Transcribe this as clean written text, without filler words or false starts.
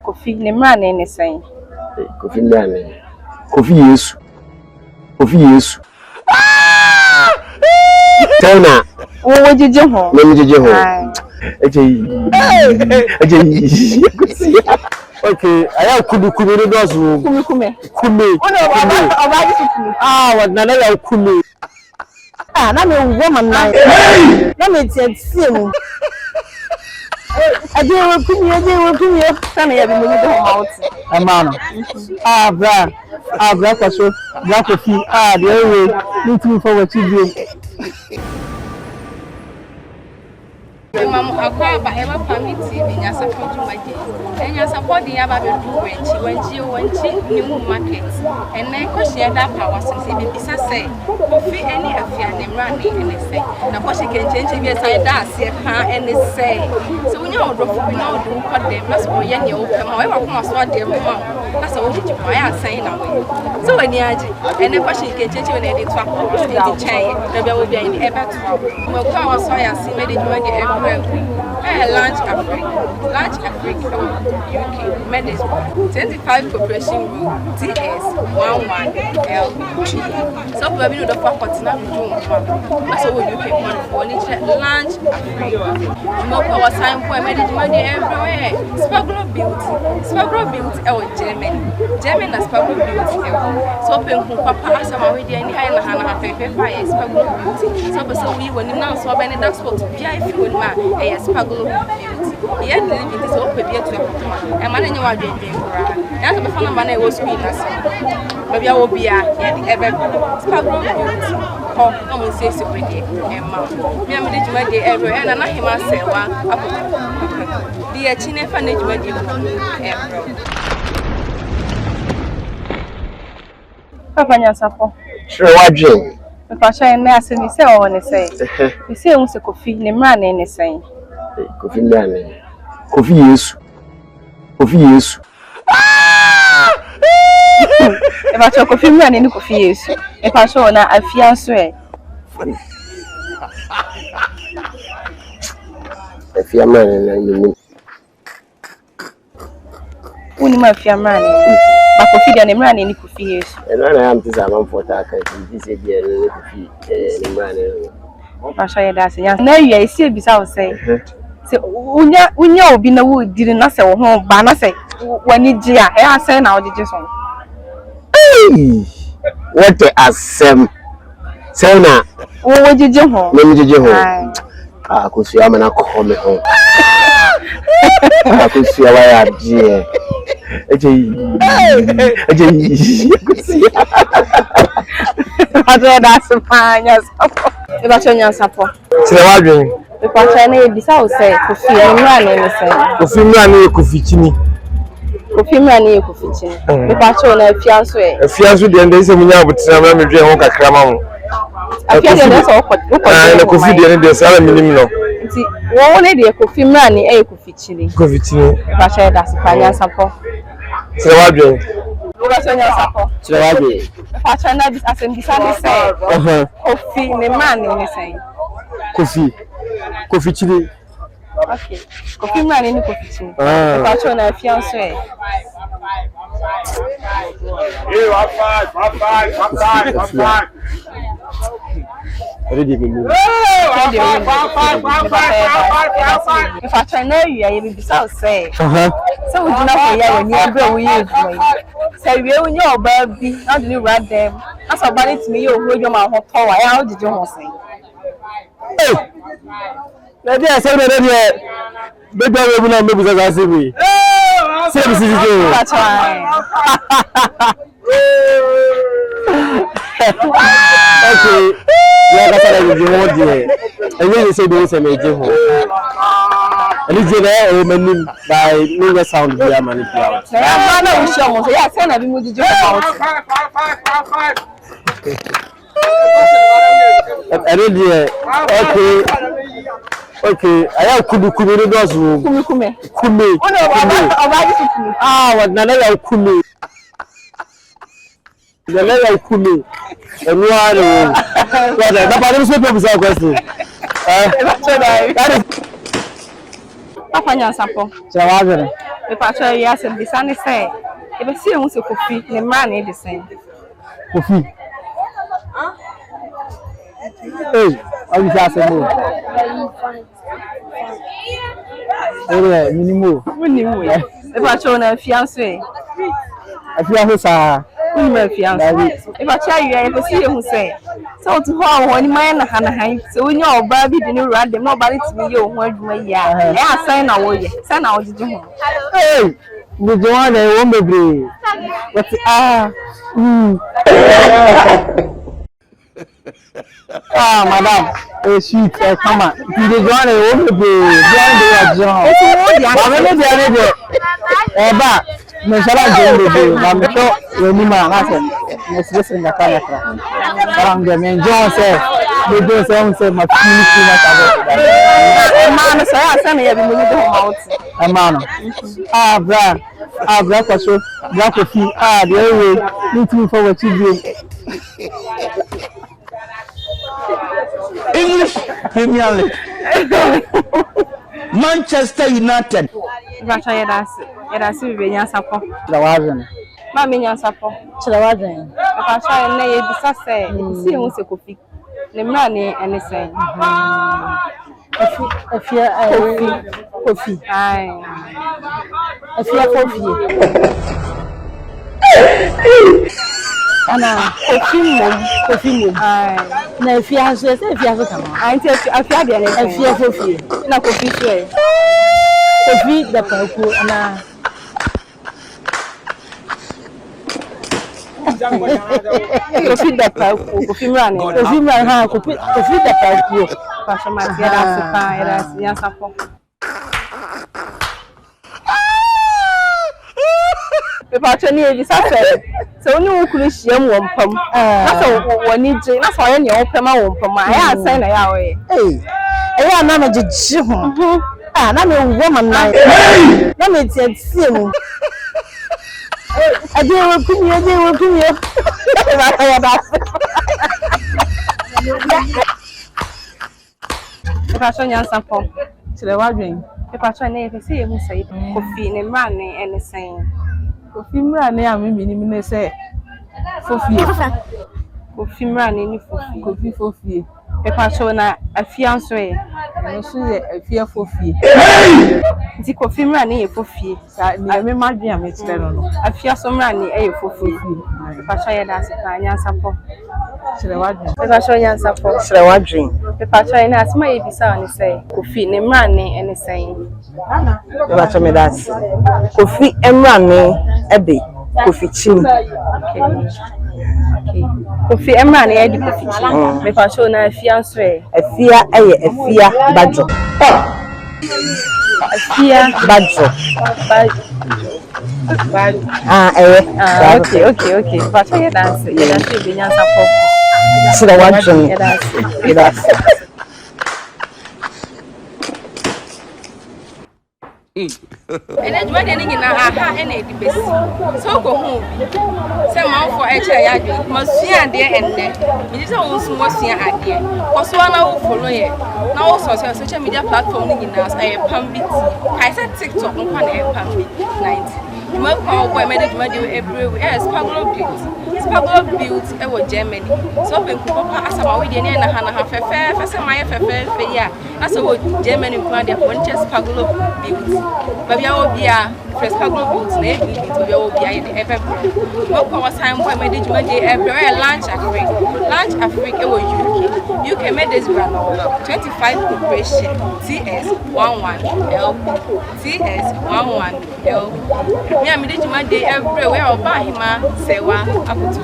Kofi ne mra na ne sen. Kofi ndane. Kofi Yesu. Kofi Yesu. Tena. Wo jije ho. Me jije ho. Okay, aya kumi no dozu. Kumi. Ono oba ji kumi. Wadna na ya kumi. Na me woman na. Na me tie mu. Aje wo kumi. Sana ya bi mo ni do mouth. Amano. Bra kwaso. Bra kofi. The way looking forward to you. Mama akwa ba eba PAMBY TV NYANSAPO jumaje. NYANSAPO di aba be du wenchi ni mu market. Ene ko share da power so se be bisa se. Kofi eni afia ne mra ne ene se. Na ko she kenchenche bi sai da ase ha ene se. So unya odofo bi na odu ko dem na so ye ne o pema we ba kuma so dem ma. Na so wo ji kwa ya san na we. So wani aje. Ene ko she kenchenche we na dey to akọ dey chain. Na bia wo bia ni ebe to. Mo kwa wa so ya si me dey jumaje Lunch Africa, UK, Medicine, 25 Corporation Road, TS 11LG. So we have the continent room. So we UK for Lunch Africa. More power sign for management everywhere. Sparkle Beauty, Germany and Sparkle Beauty. So Papa Asama with the Hana Sparkle Beauty. So we were now so many that's what to be Sparkle Beauty. Yet living this open here to a man in your dream. That's the fun man I was being as maybe I will be ever Sparkle Beauty. Come and say so pretty. Emma, me am the Jumaje ever, and I him I say, the Chine Fanny Jumaje. Papa NYANSAPO. Sure, Wadwen. If I share na say me say o ne say. Me say un se Kofi ne mra na ne say. Kofi ndane. Kofi Yesu. If I talk Kofi mra na ni Kofi Yesu. If I show na afia so e. Afia man na ni. Uni ma afia mra na. Ba Kofi dia ne mra na ni Kofi Yesu. Na am tisa man for ta kan ti se bia ni Kofi ni mra na. Ba show da se nya. Na wi esi ebisa wo say. Se unya obi na wo diri na se wo ho ba na se wani ji a e ase na ojeje so. What the asem. Say na Wo jeje ho. Me jeje ho. Akosu ya mana ko me ho. Akosu ya wa ya die. Eje. Ajo da se pa NYANSAPO. E ba cho NYANSAPO. Sire Wadwen. E pa cho na ebisa wo say Kofi ne mra na ne say. Kofi mra na Kofi chini. Kofi mra na Kofi chini. E pa cho na afia so e. Afia so de ndese munya abutina ma medwe ho kakra ma mo. Afia de so ko. Na Kofi de ne sala minim no. Nti wo ne de Kofi mra na e Kofi chini. Kofi chini. E pa cho da se pa NYANSAPO. Sire Wadwen. Wo ba cho NYANSAPO. Sire Wadwen. E pa cho na asem bisa ne say. Kofi ne mra na ne say. Kofi chini. Okay. Kofi mra na ni Kofi chini. E pa cho na afia so e. Ready me move. If I try now you are bisa say. So we do not for ya when you go we use way. Say we on your baby, how do you rub them? That's about it to me you hold your mouth hot tower. How did you say? Hey. Ready I say ready. Baby we na me bisa say we. Say this is you. That's right. Okay. Yeah, that's what I will do here. And then you say do say me je ho. And you say o manim by no sound be am ani pia. Na na we show mo say ya say na bi mo je ho. Okay. I have kumi no dozu. Kumi. Ono oba ji kumi. Wadna na ya kumi. The level kumi. Enu are. Na pa no so pe bisa question. Papa NYANSAPO. So Wadwen. Me pacho ya se bisane say. E be si ehun se Kofi ne mra na e de sen. Kofi. Hey, how you say mo? Oh, minimum. Minimum. E pacho na fiance e. Afia sa. Minimum fiance. E pacho ya e be si ehun say. So to ho woni man na han. So wonya oba bi de no ra dem na oba le timi ye ohun adwuma ya. E asan na wo ye. San na wo jije ho. Hey, the one I won't be brave. But madam, sweet, come on. The one I won't be brave. John. No, shall I go with you? I'm sure when you man, let's listen to the camera. I'm the man. John said, they do say my too much about man, so I send you every minute out. A man. Black or so, black of you. The way, looking for what you do. English Premier League. Manchester United. Pacho ya da si be NYANSAPO. The Wadwen. Ma me NYANSAPO. The Wadwen. Pacho na ye bisa say, si ehun se Kofi. Ne mra ne ene sen. Kofi. Ai. Afia Kofi. Ana Kofi mo. Ai. Na afia so se afia so kama. Ai ti afia bia ne afia Kofi. Na Kofi so e. Kofi da paku ana. Kofi da paku, Kofi mra ne. Kofi mra ha, Kofi da paku. Pacho ma ti era se pa, era NYANSAPO. Pacho ni e bisa say. So ni wo kunu hiem wo mpam. Na so woni je, na so ye ne wo pema wo mpam. Ai asan na ya wo ye. Eya na ma jeje ho. Na me wo man na. Na me tie mu. Ade wo kumie. Ba ta ya da. Pacho NYANSAPO. Tire Wadwen. Pacho na e fi se ehun say Kofi ne mra ne ene sen. Kofi mra ne a me ne say Fofie. Kofi mra ne ni Fofie. Kofi Fofie. Pacho na afia nso e. No so ye afia Fofie. Nti Kofi mra ne ye Fofie. Sa ne me madwen a me tire no. Afia so mra ne e ye Fofie. Pacho ya da se pa NYANSAPO. Tire Wadwen. Pacho NYANSAPO. Tire Wadwen. Pacho na asma ye bisa ni say Kofi ne mra ne ene sen. Pacho me that. Kofi emra ne ebe. Kofi chim. Kofi emra ne edi Kofi chim. Me pacho na afia nso e. Afia eye afia badjo. Afia badjo. Okay. Pacho ya dance be NYANSAPO. Tire Wadwen. Ya dance. Ene djuma de ni na aha ene di besi so ko hu bi se man for e che ya dwe masua de enne mi se won su masua ade ko so na wo follow ye na wo social media platform ni na e PAMBY TV kai se TikTok nko na e PAMBY 90 mo ko boy me de djuma de everywhere Spago built e wo Germany so pe ko papa asama we de ne na ha fefe se maye fefe ya na so wo Germany ko de ko nche Spago built ba bia wo bia Spago built na e bi to bia wo bia ye ever mo ko was time boy me de djuma de everywhere lunch Africa e wo UK made this brand 25 corporation TS11LP me am de djuma de everywhere oba hima sewa akutu